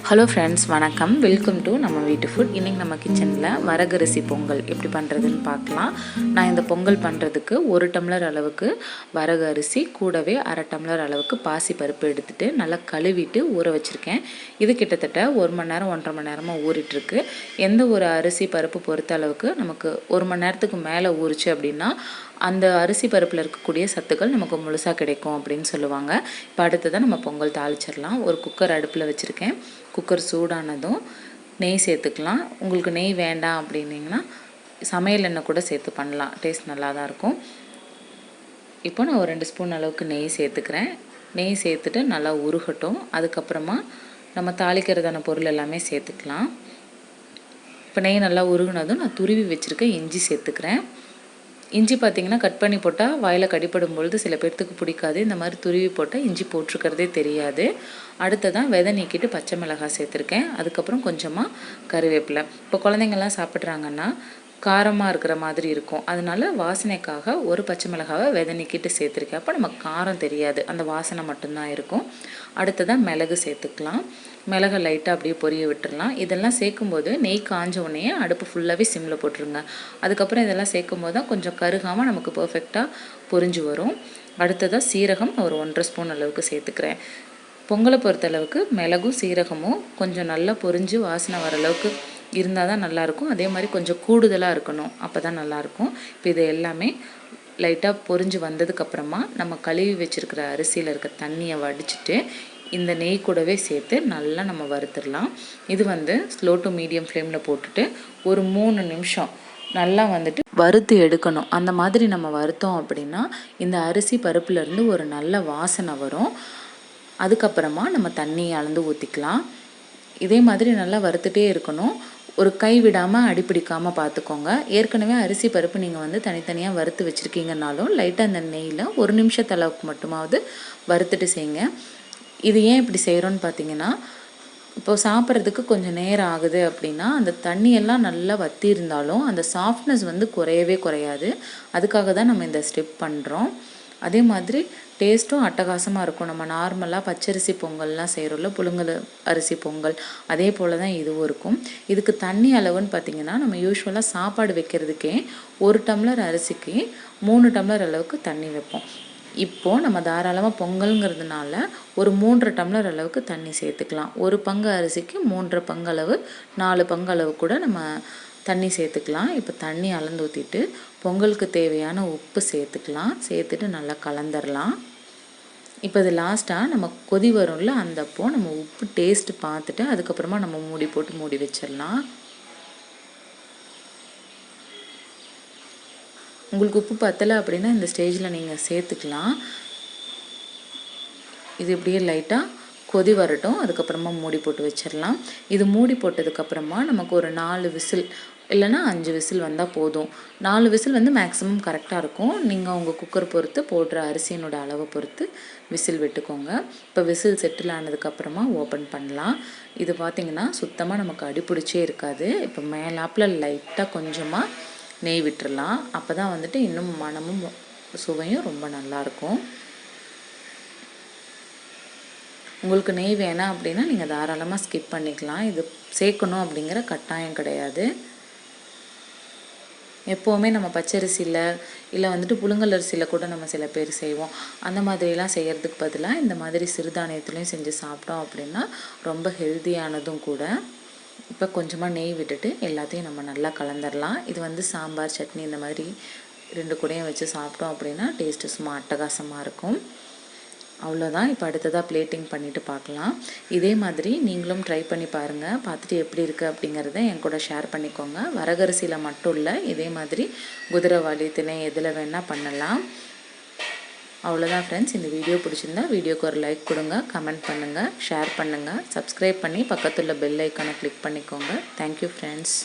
Hello friends, வணக்கம். Welcome to நம்ம வீட்டு ஃபுட். இன்றைக்கி நம்ம கிச்சனில் வரகரிசி பொங்கல் எப்படி பண்ணுறதுன்னு பார்க்கலாம். நான் இந்த பொங்கல் பண்ணுறதுக்கு 1 டம்ளர் அளவுக்கு வரகு அரிசி கூடவே 1/2 டம்ளர் அளவுக்கு பாசி பருப்பு எடுத்துகிட்டு நல்லா கழுவிட்டு ஊற வச்சுருக்கேன். இது கிட்டத்தட்ட 1 மணி நேரம் 1.5 மணி நேரமாக ஊறிட்டுருக்கு. எந்த ஒரு அரிசி பருப்பு பொறுத்த அளவுக்கு நமக்கு 1 மணி நேரத்துக்கு மேலே ஊறிச்சு அப்படின்னா அந்த அரிசி பருப்பில் இருக்கக்கூடிய சத்துக்கள் நமக்கு முழுசாக கிடைக்கும் அப்படின்னு சொல்லுவாங்க. இப்போ அடுத்ததான் நம்ம பொங்கல் தாளிச்சிடலாம். ஒரு குக்கர் அடுப்பில் வச்சுருக்கேன். குக்கர் சூடானதும் நெய் சேர்த்துக்கலாம். உங்களுக்கு நெய் வேண்டாம் அப்படின்னிங்கன்னா சமையல் எண்ணெய் கூட சேர்த்து பண்ணலாம், டேஸ்ட் நல்லா தான் இருக்கும். இப்போ நான் ஒரு 2 ஸ்பூன் அளவுக்கு நெய் சேர்த்துக்கிறேன். நெய் சேர்த்துட்டு நல்லா உருகட்டும். அதுக்கப்புறமா நம்ம தாளிக்கிறதான பொருள் எல்லாமே சேர்த்துக்கலாம். இப்போ நெய் நல்லா உருகுனதும் நான் துருவி வச்சுருக்க இஞ்சி சேர்த்துக்கிறேன். இஞ்சி பார்த்திங்கன்னா கட் பண்ணி போட்டால் வாயில் கடிப்படும் பொழுது சில பேர்த்துக்கு பிடிக்காது. இந்த மாதிரி துருவி போட்டால் இஞ்சி போட்டிருக்கிறதே தெரியாது. அடுத்ததான் விதை நீக்கிட்டு பச்சை மிளகாய் சேர்த்துருக்கேன். அதுக்கப்புறம் கொஞ்சமாக கருவேப்பிலை. இப்போ குழந்தைங்கள்லாம் சாப்பிட்றாங்கன்னா காரமாக இருக்கிற மாதிரி இருக்கும். அதனால வாசனைக்காக ஒரு பச்சை மிளகாவை விதை நீக்கிட்டு சேர்த்துருக்கேன். அப்போ நமக்கு காரம் தெரியாது, அந்த வாசனை மட்டும்தான் இருக்கும். அடுத்ததான் மிளகு சேர்த்துக்கலாம். மிளகை லைட்டாக அப்படியே பொரிய விட்டுடலாம். இதெல்லாம் சேர்க்கும்போது நெய் காஞ்ச உடனே அடுப்பு ஃபுல்லாகவே சிம்மில் போட்டுருங்க. அதுக்கப்புறம் இதெல்லாம் சேர்க்கும்போது தான் கொஞ்சம் கருகாமல் நமக்கு பர்ஃபெக்டாக பொரிஞ்சு வரும். அடுத்ததாக சீரகம் ஒரு 1.5 ஸ்பூன் அளவுக்கு சேர்த்துக்கிறேன். பொங்கலை பொறுத்தளவுக்கு மிளகும் சீரகமும் கொஞ்சம் நல்லா பொரிஞ்சு வாசனை வர அளவுக்கு இருந்தால் தான் நல்லாயிருக்கும். அதே மாதிரி கொஞ்சம் கூடுதலாக இருக்கணும், அப்போ தான் நல்லாயிருக்கும். இப்போ இது எல்லாமே லைட்டாக பொரிஞ்சு வந்ததுக்கப்புறமா நம்ம கழுவி வச்சுருக்கிற அரிசியில் இருக்க தண்ணியை வடிச்சிட்டு இந்த நெய் கூடவே சேர்த்து நல்லா நம்ம வறுத்துடலாம். இது ஸ்லோ டு மீடியம் ஃப்ளேமில் போட்டுட்டு ஒரு 3 நிமிஷம் நல்லா வறுத்து எடுக்கணும். அந்த மாதிரி நம்ம வறுத்தோம் அப்படின்னா இந்த அரிசி பருப்புலேருந்து ஒரு நல்ல வாசனை வரும். அதுக்கப்புறமா நம்ம தண்ணியை அளந்து ஊற்றிக்கலாம். இதே மாதிரி நல்லா வறுத்துட்டே இருக்கணும். ஒரு கை விடாமல் அடிப்பிடிக்காமல் பார்த்துக்கோங்க. ஏற்கனவே அரிசி பருப்பு நீங்கள் தனித்தனியாக வறுத்து வச்சுருக்கீங்கனாலும் லைட்டாக அந்த நெய்யில் 1 நிமிஷத்தளவுக்கு மட்டுமாவது வறுத்துட்டு செய்யுங்க. இது ஏன் இப்படி செய்கிறோன்னு பார்த்தீங்கன்னா, இப்போது சாப்பிட்றதுக்கு கொஞ்சம் நேரம் ஆகுது அப்படின்னா அந்த தண்ணியெல்லாம் நல்லா வற்றி இருந்தாலும் அந்த சாஃப்ட்னஸ் குறையவே குறையாது. அதுக்காக தான் நம்ம இந்த ஸ்டெப் பண்ணுறோம். அதே மாதிரி டேஸ்ட்டும் அட்டகாசமாக இருக்கும். நம்ம நார்மலாக பச்சரிசி பொங்கல்லாம் செய்கிறோம்ல, புழுங்கல் அரிசி பொங்கல், அதே போல் தான் இதுவும் இருக்கும். இதுக்கு தண்ணி அளவுன்னு பார்த்திங்கன்னா நம்ம யூஸ்வலாக சாப்பாடு வைக்கிறதுக்கே 1 டம்ளர் அரிசிக்கு 3 டம்ளர் அளவுக்கு தண்ணி வைப்போம். இப்போது நம்ம தாராளமாக பொங்கலுங்கிறதுனால ஒரு 3.5 டம்ளர் அளவுக்கு தண்ணி சேர்த்துக்கலாம். 1 பங்கு அரிசிக்கு 3.5 பங்கு அளவு, 4 பங்கு அளவு கூட நம்ம தண்ணி சேர்த்துக்கலாம். இப்போ தண்ணி அளந்து ஊற்றிட்டு பொங்கலுக்கு தேவையான உப்பு சேர்த்துக்கலாம். சேர்த்துட்டு நல்லா கலந்துடலாம். இப்போ இது லாஸ்ட்டாக நம்ம கொதி வரும்ல, அந்தப்போ நம்ம உப்பு டேஸ்ட்டு பார்த்துட்டு அதுக்கப்புறமா நம்ம மூடி போட்டு மூடி வச்சிடலாம். உங்களுக்கு உப்பு பத்தலை அப்படின்னா இந்த ஸ்டேஜில் நீங்கள் சேர்த்துக்கலாம். இது இப்படியே லைட்டாக கொதி வரட்டும். அதுக்கப்புறமா மூடி போட்டு வச்சிடலாம். இது மூடி போட்டதுக்கப்புறமா நமக்கு ஒரு 4 விசில் இல்லைன்னா 5 விசில் வந்தால் போதும். 4 விசில் மேக்ஸிமம் கரெக்டாக இருக்கும். நீங்கள் உங்கள் குக்கர் பொறுத்து போடுற அரிசியினோட அளவை பொறுத்து விசில் விட்டுக்கோங்க. இப்போ விசில் செட்டில் ஆனதுக்கப்புறமா ஓப்பன் பண்ணலாம். இது பார்த்திங்கன்னா சுத்தமாக நமக்கு அடிப்பிடிச்சே இருக்காது. இப்போ மேலாப்பில் லைட்டாக கொஞ்சமாக நெய் விட்டுறலாம். அப்போ தான் இன்னும் மணமும் சுவையும் ரொம்ப நல்லாயிருக்கும். உங்களுக்கு நெய் வேணாம் அப்படின்னா நீங்கள் தாராளமாக ஸ்கிப் பண்ணிக்கலாம். இது சேர்க்கணும் அப்படிங்கிற கட்டாயம் கிடையாது. எப்போவுமே நம்ம பச்சரிசியில் இல்லை புழுங்கல் அரிசியில் கூட நம்ம சில பேர் செய்வோம். அந்த மாதிரிலாம் செய்கிறதுக்கு பதிலாக இந்த மாதிரி சிறுதானியத்துலேயும் செஞ்சு சாப்பிட்டோம் அப்படின்னா ரொம்ப ஹெல்த்தியானதும் கூட. இப்போ கொஞ்சமாக நெய் விட்டுட்டு எல்லாத்தையும் நம்ம நல்லா கலந்துடலாம். இது சாம்பார், சட்னி இந்த மாதிரி 2 கூடையும் வச்சு சாப்பிட்டோம் அப்படின்னா டேஸ்ட்டு சும்மா அட்டகாசமாக இருக்கும். அவ்வளோதான். இப்போ அடுத்ததாக பிளேட்டிங் பண்ணிவிட்டு பார்க்கலாம். இதே மாதிரி நீங்களும் ட்ரை பண்ணி பாருங்கள். பார்த்துட்டு எப்படி இருக்குது அப்படிங்கிறத என் கூட ஷேர் பண்ணிக்கோங்க. வரகரிசியில் மட்டும் இல்லை, இதே மாதிரி குதிரைவாலி, திணை எதில் வேணால் பண்ணலாம். அவ்வளோதான் ஃப்ரெண்ட்ஸ். இந்த வீடியோ பிடிச்சிருந்தா வீடியோக்கு ஒரு லைக் கொடுங்க, கமெண்ட் பண்ணுங்கள், ஷேர் பண்ணுங்கள், சப்ஸ்கிரைப் பண்ணி பக்கத்தில் பெல் ஐக்கானை கிளிக் பண்ணிக்கோங்க. Thank you friends.